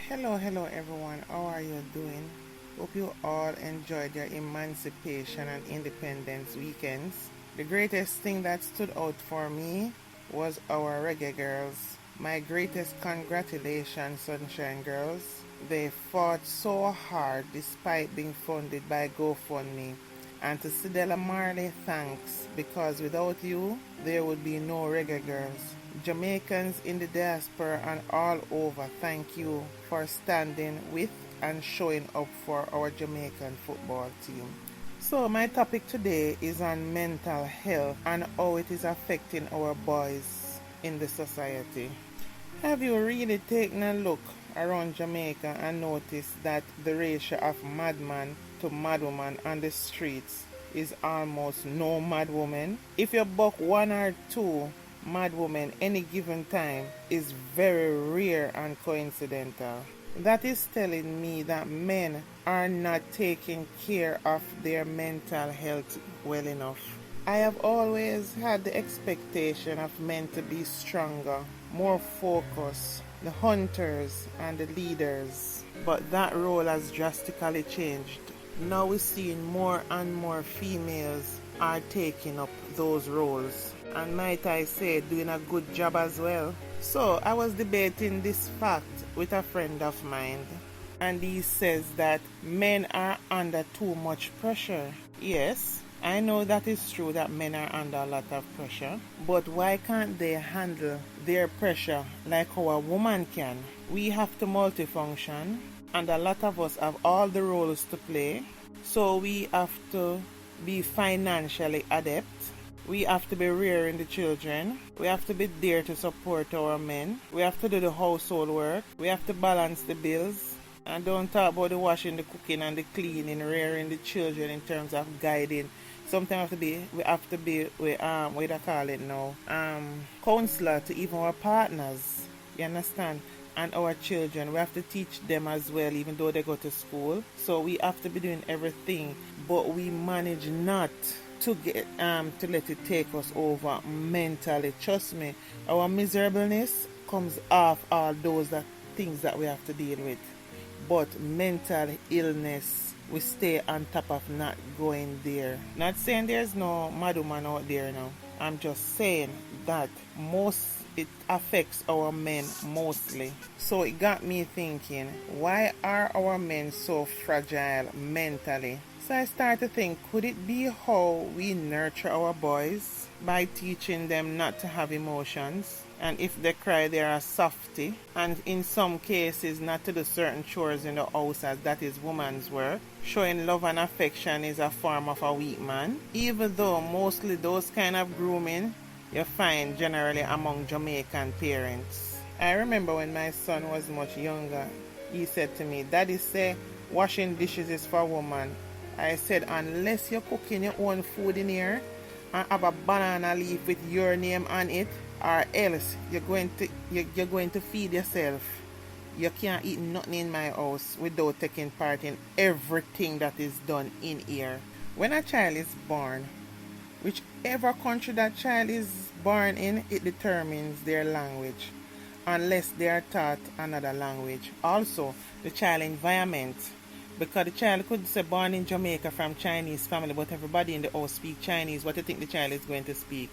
Hello everyone. How are you doing? Hope you all enjoyed your emancipation and independence weekends. The greatest thing that stood out for me was our reggae girls. My greatest congratulations, Sunshine Girls. They fought so hard despite being funded by GoFundMe. And to Sidella Marley, thanks, because without you, there would be no reggae girls. Jamaicans in the diaspora and all over, thank you for standing with and showing up for our Jamaican football team. So, my topic today is on mental health and how it is affecting our boys in the society. Have you really taken a look around Jamaica and noticed that the ratio of madman to madwoman on the streets is almost no madwoman? If you buck one or two madwomen any given time is very rare and coincidental. That is telling me that men are not taking care of their mental health well enough. I have always had the expectation of men to be stronger, more focused, the hunters and the leaders. But that role has drastically changed. Now we're seeing more and more females are taking up those roles. And might I say, doing a good job as well. So I was debating this fact with a friend of mine. And he says that men are under too much pressure. Yes, I know that is true that men are under a lot of pressure. But why can't they handle their pressure like how a woman can? We have to multifunction. And a lot of us have all the roles to play. So we have to be financially adept. We have to be rearing the children. We have to be there to support our men. We have to do the household work. We have to balance the bills. And don't talk about the washing, the cooking, and the cleaning, rearing the children in terms of guiding. Sometimes we have to be what do I call it now? Counselor to even our partners. You understand? And our children. We have to teach them as well, even though they go to school. So we have to be doing everything. But we manage not to get to let it take us over mentally. Trust me, our miserableness comes off all those things that we have to deal with. But mental illness, we stay on top of not going there. Not saying there's no madwoman out there now. I'm just saying that it affects our men mostly. So it got me thinking, why are our men so fragile mentally? So I started to think, could it be how we nurture our boys by teaching them not to have emotions? And if they cry, they're a softie. And in some cases, not to do certain chores in the house as that is woman's work. Showing love and affection is a form of a weak man. Even though mostly those kind of grooming you find generally among Jamaican parents. I remember when my son was much younger, he said to me, Daddy say washing dishes is for woman. I said, unless you're cooking your own food in here and have a banana leaf with your name on it, or else you're going to feed yourself. You can't eat nothing in my house without taking part in everything that is done in here. When a child is born, whichever country that child is born in, it determines their language, unless they are taught another language. Also, the child environment. Because the child could say born in Jamaica from Chinese family, but everybody in the house speak Chinese. What do you think the child is going to speak?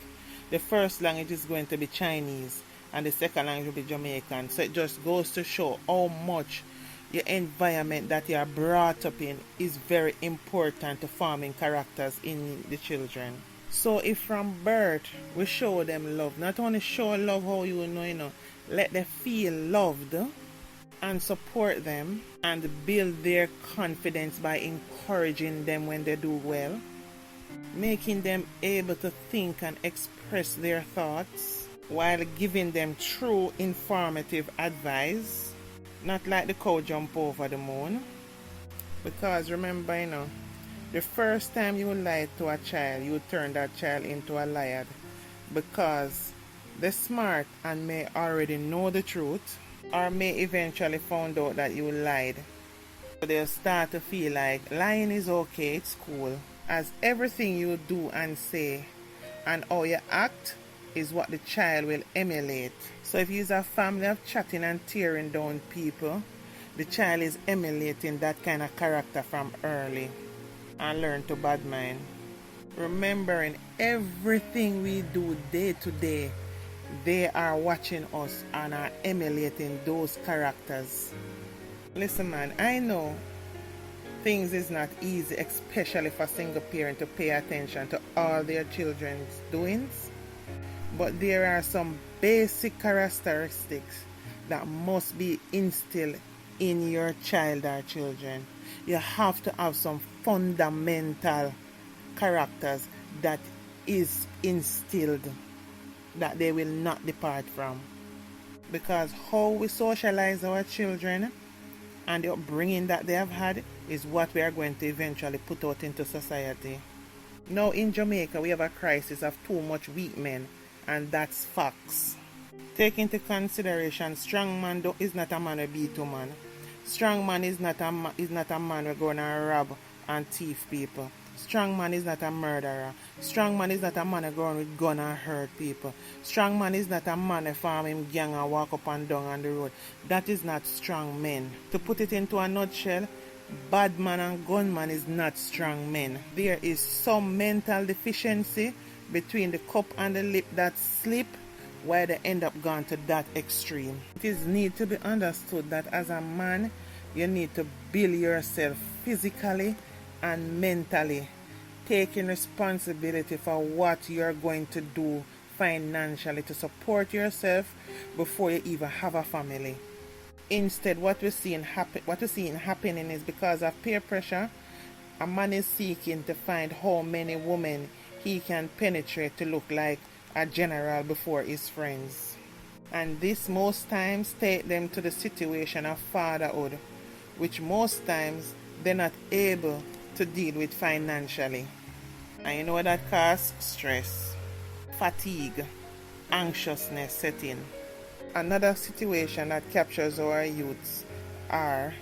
The first language is going to be Chinese, and the second language will be Jamaican. So it just goes to show how much your environment that you are brought up in is very important to forming characters in the children. So if from birth we show them love, not only show love how you know, let them feel loved and support them and build their confidence by encouraging them when they do well, making them able to think and express their thoughts while giving them true informative advice, not like the cow jump over the moon. Because remember, the first time you lie to a child, you turn that child into a liar, because they're smart and may already know the truth, or may eventually find out that you lied. So they'll start to feel like lying is okay, it's cool, as everything you do and say and how you act is what the child will emulate. So if you're a family of chatting and tearing down people, The child is emulating that kind of character from early and learn to bad mind. Remembering everything we do day to day, they are watching us and are emulating those characters. Listen man, I know things is not easy, especially for single parent to pay attention to all their children's doings, but there are some basic characteristics that must be instilled in your child or children. You have to have some fundamental characters that is instilled that they will not depart from. Because how we socialize our children and the upbringing that they have had is what we are going to eventually put out into society. Now in Jamaica we have a crisis of too much weak men, and that's facts. Take into consideration, strong man is not a man who beat a man. Strong man is not a man who go and rob and thief people. Strong man is not a murderer. Strong man is not a man who go with gun and hurt people. Strong man is not a man who farm him gang and walk up and down on the road. That is not strong men. To put it into a nutshell, bad man and gunman is not strong men. There is some mental deficiency between the cup and the lip that slip, why they end up going to that extreme. It is need to be understood that as a man, you need to build yourself physically and mentally, taking responsibility for what you're going to do financially to support yourself before you even have a family. Instead, what we're seeing happening is because of peer pressure, a man is seeking to find how many women he can penetrate to look like a general before his friends. And this most times take them to the situation of fatherhood, which most times they're not able to deal with financially. And you know that causes stress, fatigue, anxiousness setting. Another situation that captures our youths are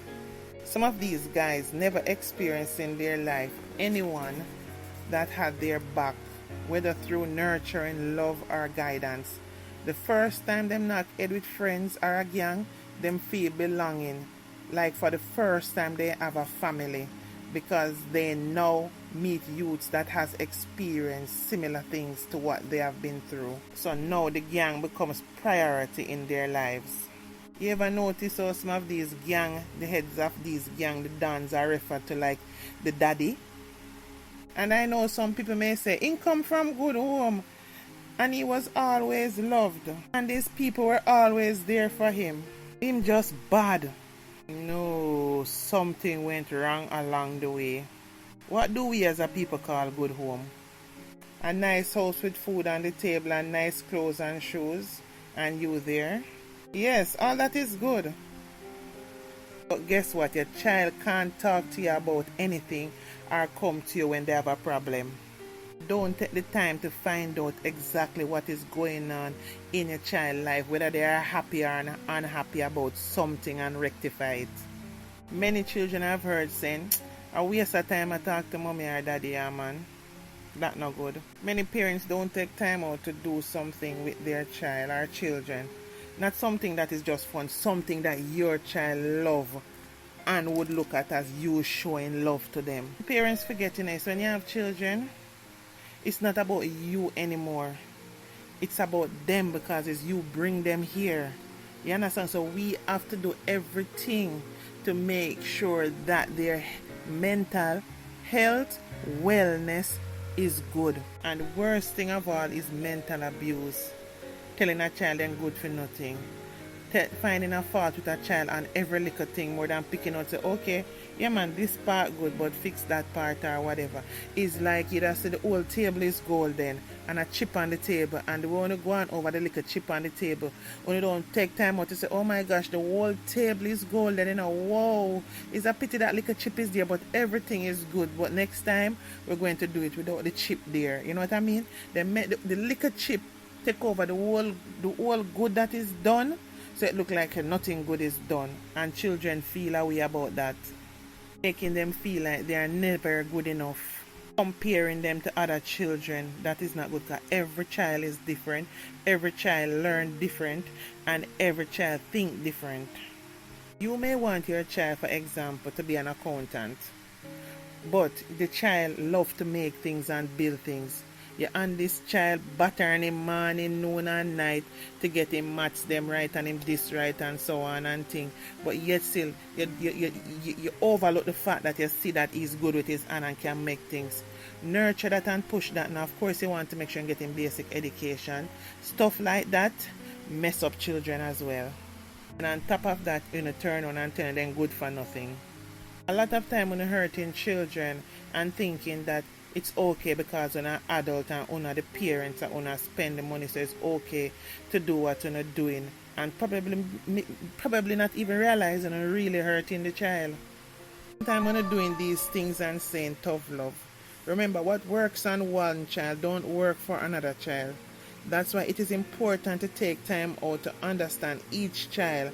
some of these guys never experienced in their life anyone that had their back, whether through nurturing, love or guidance. The first time them knock head with friends or a gang, them feel belonging, like for the first time they have a family, because they now meet youths that has experienced similar things to what they have been through. So now the gang becomes priority in their lives. You ever notice how some of these gang, the heads of these gang, the dons are referred to like the daddy? And I know some people may say, he come from good home and he was always loved and these people were always there for him. Him just bad. No, something went wrong along the way. What do we as a people call good home? A nice house with food on the table and nice clothes and shoes, and you there? Yes, all that is good. But guess what? Your child can't talk to you about anything or come to you when they have a problem. Don't take the time to find out exactly what is going on in your child's life, whether they are happy or unhappy about something, and rectify it. Many children have heard saying, I waste of time I talk to mommy or daddy, yeah, man. That not good. Many parents don't take time out to do something with their child or children. Not something that is just fun, something that your child love and would look at as you showing love to them. Parents forgetting this, when you have children, it's not about you anymore. It's about them, because it's you bring them here. You understand? So we have to do everything to make sure that their mental health, wellness is good. And the worst thing of all is mental abuse. Telling a child they're good for nothing. Finding a fault with a child on every little thing more than picking out, say, okay, yeah man, this part good, but fix that part or whatever. It's like you just say the whole table is golden and a chip on the table, and we want to go on over the little chip on the table. When you don't take time out to say, oh my gosh, the whole table is golden, you know, whoa, it's a pity that little chip is there, but everything is good. But next time we're going to do it without the chip there. You know what I mean? They make the little chip take over the whole good that is done. So it look like nothing good is done, and children feel a way about that, making them feel like they are never good enough, comparing them to other children. That is not good, because every child is different, every child learn different, and every child think different. You may want your child, for example, to be an accountant, but the child loves to make things and build things. You and this child battering him morning, noon and night to get him maths them right and him this right and so on and thing. But yet still you overlook the fact that you see that he's good with his hand and can make things. Nurture that and push that. Now of course you want to make sure you get him basic education. Stuff like that mess up children as well. And on top of that, turn on and turn them good for nothing. A lot of time when you're hurting children and thinking that it's okay because when an adult and una the parents and una spend the money, so it's okay to do what you're doing, and probably not even realizing you're really hurting the child. Sometimes when you're doing these things and saying tough love, remember what works on one child don't work for another child. That's why it is important to take time out to understand each child.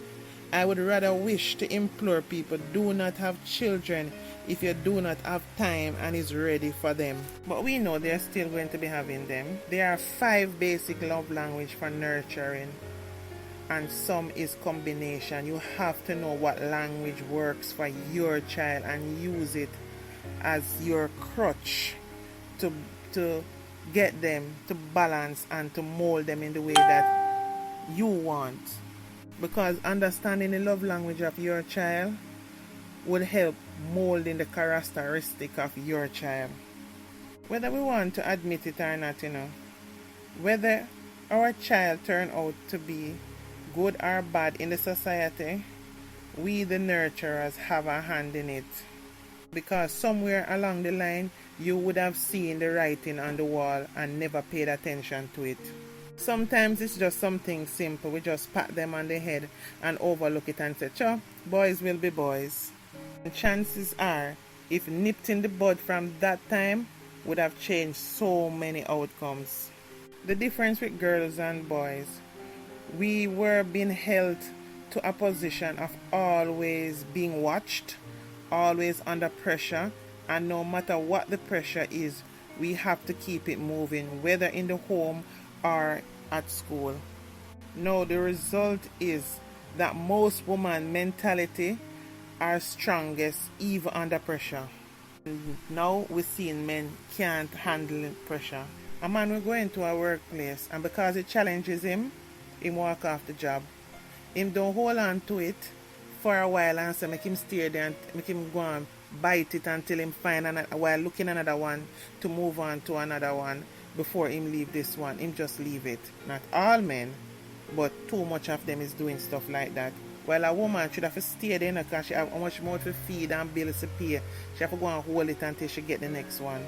I would rather wish to implore people, do not have children if you do not have time and is ready for them. But we know they're still going to be having them. There are 5 basic love language for nurturing, and some is combination. You have to know what language works for your child and use it as your crutch to get them to balance and to mold them in the way that you want. Because understanding the love language of your child would help molding the characteristic of your child. Whether we want to admit it or not, whether our child turn out to be good or bad in the society, we the nurturers have a hand in it. Because somewhere along the line, you would have seen the writing on the wall and never paid attention to it. Sometimes it's just something simple. We just pat them on the head and overlook it and say, "Sure, boys will be boys." And chances are, if nipped in the bud from that time, would have changed so many outcomes. The difference with girls and boys, we were being held to a position of always being watched, always under pressure, and no matter what the pressure is, we have to keep it moving, whether in the home or at school. Now the result is that most women mentality are strongest even under pressure. Now we're seeing men can't handle pressure. A man will go into a workplace and because it challenges him walk off the job. Him don't hold on to it for a while and say make him stay there and make him go and bite it until him find another, while looking another one to move on to another one before him leave this one. Him just leave it. Not all men, but too much of them is doing stuff like that. While a woman should have to stay there because she have how much more to feed and bills to pay. She have to go and hold it until she get the next one.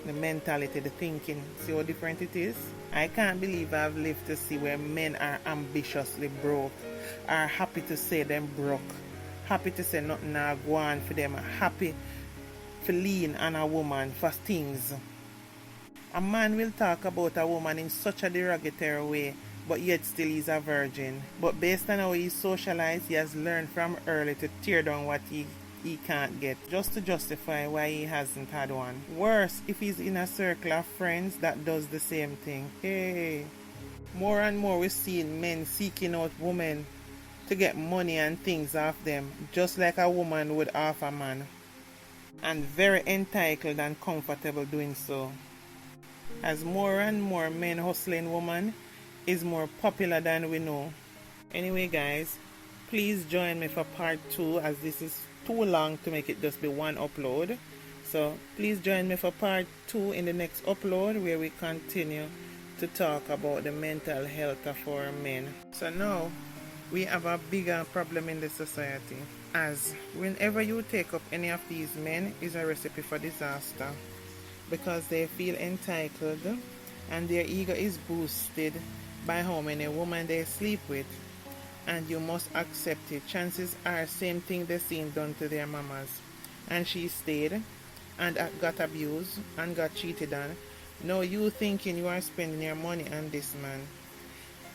The mentality, the thinking, see how different it is? I can't believe I've lived to see where men are ambitiously broke, are happy to say them broke, happy to say nothing now go on for them, happy to lean on a woman for things. A man will talk about a woman in such a derogatory way, but yet still he's a virgin. But based on how he's socialized, he has learned from early to tear down what he can't get, just to justify why he hasn't had one. Worse, if he's in a circle of friends that does the same thing. Hey, more and more we're seeing men seeking out women to get money and things off them, just like a woman would off a man. And very entitled and comfortable doing so. As more and more men hustling women is more popular than we know. Anyway guys, please join me for part 2 as this is too long to make it just be one upload. So please join me for part 2 in the next upload where we continue to talk about the mental health of our men. So now we have a bigger problem in the society, as whenever you take up any of these men is a recipe for disaster, because they feel entitled and their ego is boosted by how many women they sleep with, and you must accept it. Chances are same thing they seen done to their mamas, and she stayed and got abused and got cheated on. Now you thinking you are spending your money on this man,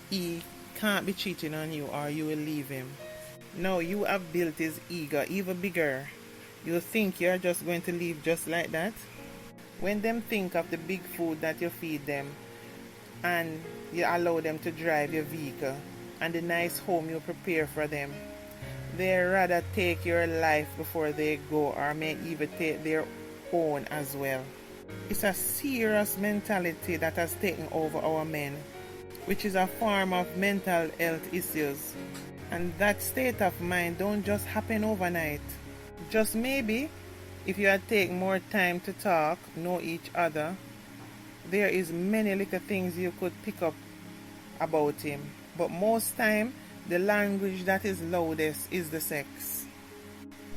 he can't be cheating on you or you will leave him. Now you have built his ego even bigger. You think you're just going to leave just like that? When them think of the big food that you feed them and you allow them to drive your vehicle and the nice home you prepare for them, They rather take your life before they go, or may even take their own as well. It's a serious mentality that has taken over our men, which is a form of mental health issues. And that state of mind don't just happen overnight. Just maybe, if you had taken more time to talk, know each other, there is many little things you could pick up about him. But most time, the language that is loudest is the sex.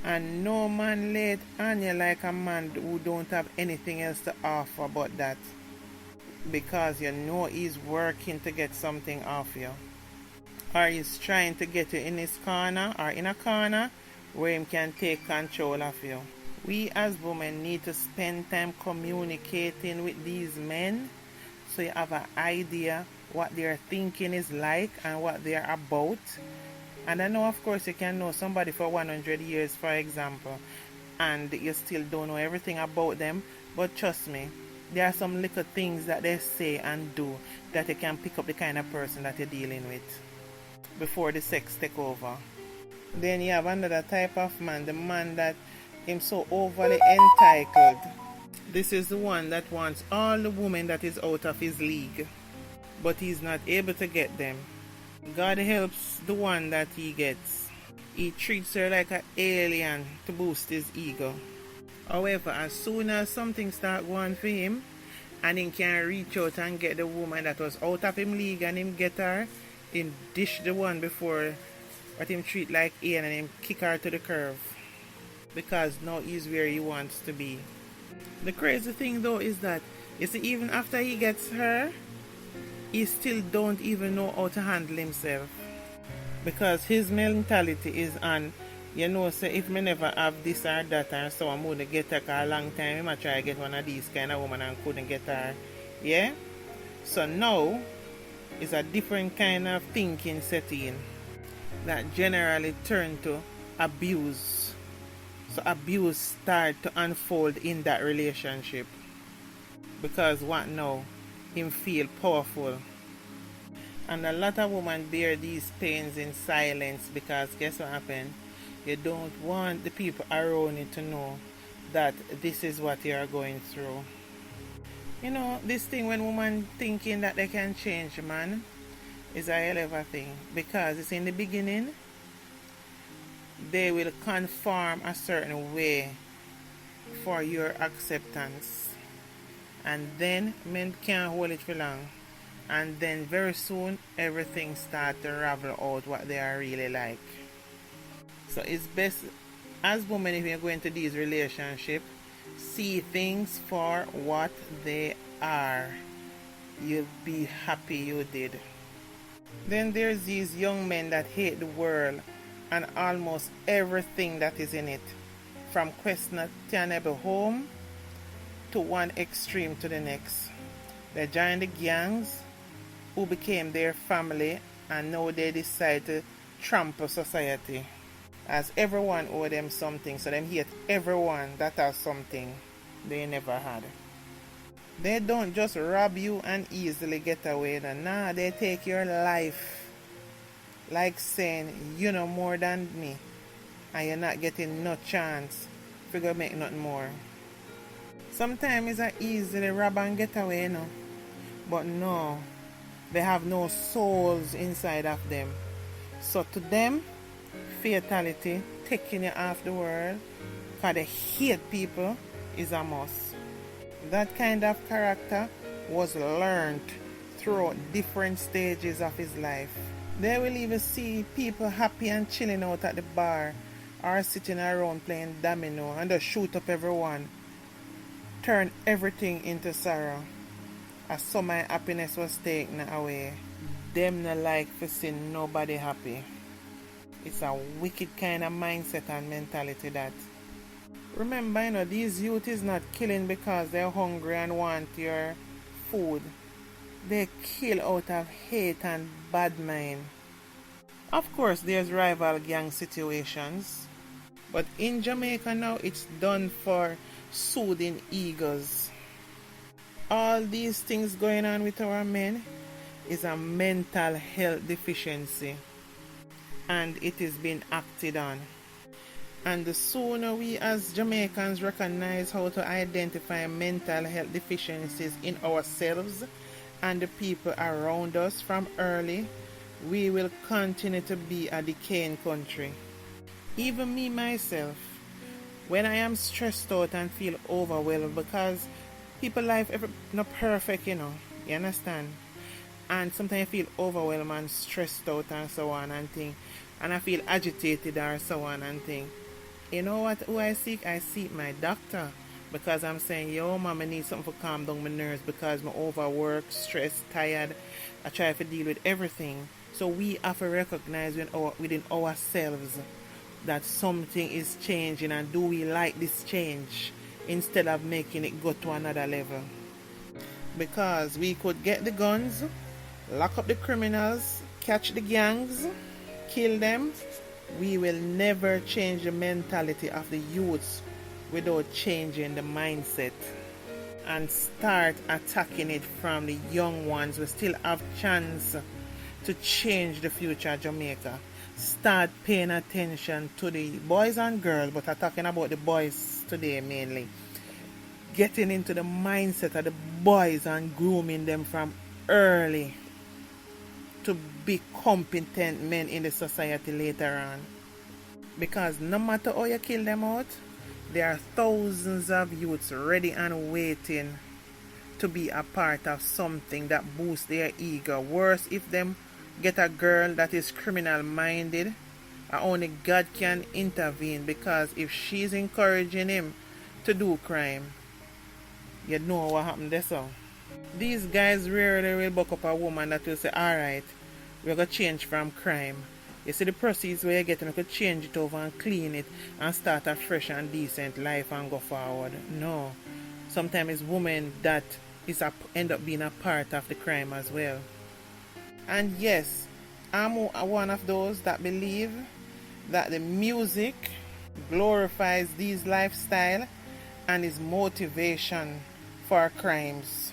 And no man laid on you like a man who don't have anything else to offer but that. Because you know he's working to get something off you. Or he's trying to get you in his corner or in a corner where he can take control of you. We as women need to spend time communicating with these men so you have an idea what their thinking is like and what they're about. And I know, of course, you can know somebody for 100 years, for example, and you still don't know everything about them. But trust me, there are some little things that they say and do that you can pick up the kind of person that you're dealing with before the sex take over. Then you have another type of man, the man that is so overly entitled. This is the one that wants all the women that is out of his league, but he's not able to get them. God helps the one that he gets. He treats her like an alien to boost his ego. However, as soon as something starts going for him, and he can reach out and get the woman that was out of him league and him get her, him dish the one before what him treat like alien and him kick her to the curve. Because now he's where he wants to be. The crazy thing though is that, you see, even after he gets her, he still don't even know how to handle himself. Because his mentality is on, you know, say if me never have this or that or so I'm going to get her for a long time, I might try to get one of these kind of women and couldn't get her. Yeah? So now, it's a different kind of thinking setting that generally turn to abuse. So abuse start to unfold in that relationship. Because what now? Him feel powerful. And a lot of women bear these pains in silence because guess what happened? You don't want the people around you to know that this is what you are going through. You know, this thing when women thinking that they can change man is a hell of a thing. Because it's in the beginning, they will conform a certain way for your acceptance. And then men can't hold it for long. And then very soon everything starts to ravel out what they are really like. So it's best as women, if you're going to these relationships, see things for what they are. You'll be happy you did. Then there's these young men that hate the world and almost everything that is in it. From questionable home to one extreme to the next. They join the gangs who became their family and now they decide to trample society. As everyone owe them something, so them hate everyone that has something they never had. They don't just rob you and easily get away. Nah, they take your life. Like saying, you know more than me and you're not getting no chance to go make nothing more. Sometimes it's a easily rob and get away, you know. But no, they have no souls inside of them. So to them, fatality, taking you off the world, because they hate people, is a must. That kind of character was learned throughout different stages of his life. They will even see people happy and chilling out at the bar or sitting around playing domino and just shoot up everyone. Turn everything into sorrow. As some my happiness was taken away. Them not like to see nobody happy. It's a wicked kind of mindset and mentality that. Remember, you know, these youth is not killing because they're hungry and want your food. They kill out of hate and bad mind. Of course, there's rival gang situations. But in Jamaica now, it's done for soothing egos. All these things going on with our men is a mental health deficiency. and it is being acted on. And the sooner we as Jamaicans recognize how to identify mental health deficiencies in ourselves and the people around us from early, we will continue to be a decaying country. Even me myself, when I am stressed out and feel overwhelmed, because people life not perfect, you understand? And sometimes I feel overwhelmed and stressed out and so on and thing, and I feel agitated or so on and thing. You know what? Who I seek? I seek my doctor, because I'm saying, yo, mom, I need something to calm down my nerves because I'm overworked, stressed, tired. I try to deal with everything. So we have to recognize within ourselves that something is changing, and do we like this change instead of making it go to another level. Because we could get the guns, lock up the criminals, catch the gangs, kill them. We will never change the mentality of the youths without changing the mindset and start attacking it from the young ones. We still have chance to change the future of Jamaica. Start paying attention to the boys and girls, but I'm talking about the boys today mainly. Getting into the mindset of the boys and grooming them from early to be competent men in the society later on. Because no matter how you kill them out, there are thousands of youths ready and waiting to be a part of something that boosts their ego. Worse, if them get a girl that is criminal minded, only God can intervene, because if she's encouraging him to do crime, you know what happened there. So these guys rarely will buck up a woman that will say, alright, we're going to change from crime. You see the proceeds where you get, and you could change it over and clean it and start a fresh and decent life and go forward. No. Sometimes it's women that end up being a part of the crime as well. And yes, I'm one of those that believe that the music glorifies these lifestyle and is motivation for crimes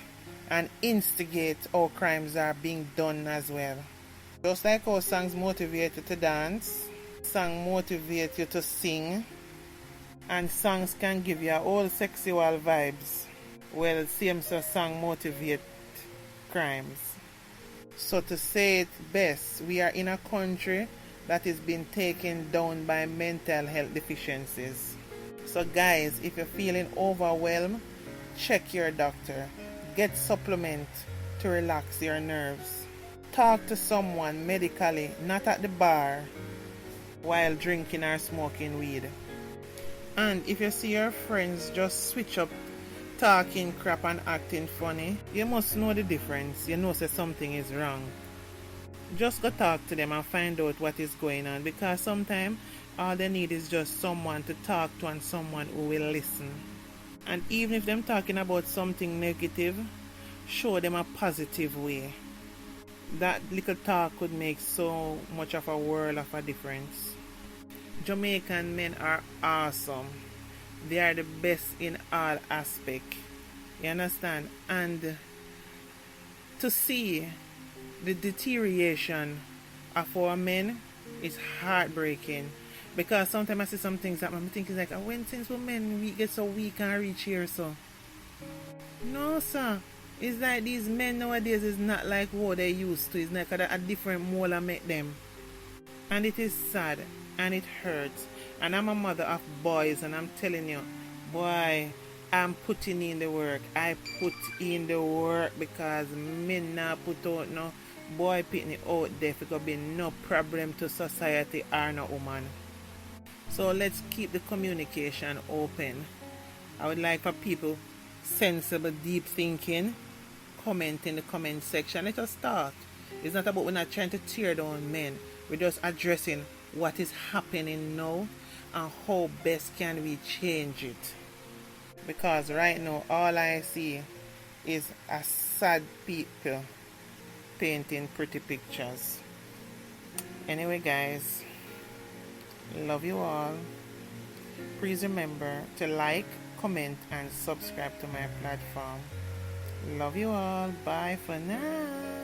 and instigate how crimes are being done as well. Just like how songs motivate you to dance, songs motivate you to sing, and songs can give you all sexual vibes. Well, same so song motivate crimes. So to say it best, we are in a country that is being taken down by mental health deficiencies. So guys, if you're feeling overwhelmed, check your doctor. Get supplement to relax your nerves. Talk to someone medically, not at the bar while drinking or smoking weed. And if you see your friends just switch up talking crap and acting funny, you must know the difference. You know that something is wrong. Just go talk to them and find out what is going on, because sometimes all they need is just someone to talk to and someone who will listen. And even if them talking about something negative, show them a positive way. That little talk could make so much of a world of a difference. Jamaican men are awesome. They are the best in all aspects. You understand? And to see the deterioration of our men is heartbreaking. Because sometimes I see some things that I'm thinking like, when since women we get so weak and reach here, so. No, sir. It's like these men nowadays is not like what they used to. It's like a different mold I make them. And it is sad and it hurts. And I'm a mother of boys, and I'm telling you, boy, I'm putting in the work. I put in the work because men not put out no boy putting it out there. It could be no problem to society or no woman. So let's keep the communication open. I would like for people sensible, deep thinking, comment in the comment section. Let us talk. It's not about we're not trying to tear down men. We're just addressing what is happening now and how best can we change it. Because right now all I see is a sad people painting pretty pictures. Anyway guys, love you all. Please remember to like, comment and subscribe to my platform. Love you all. Bye for now.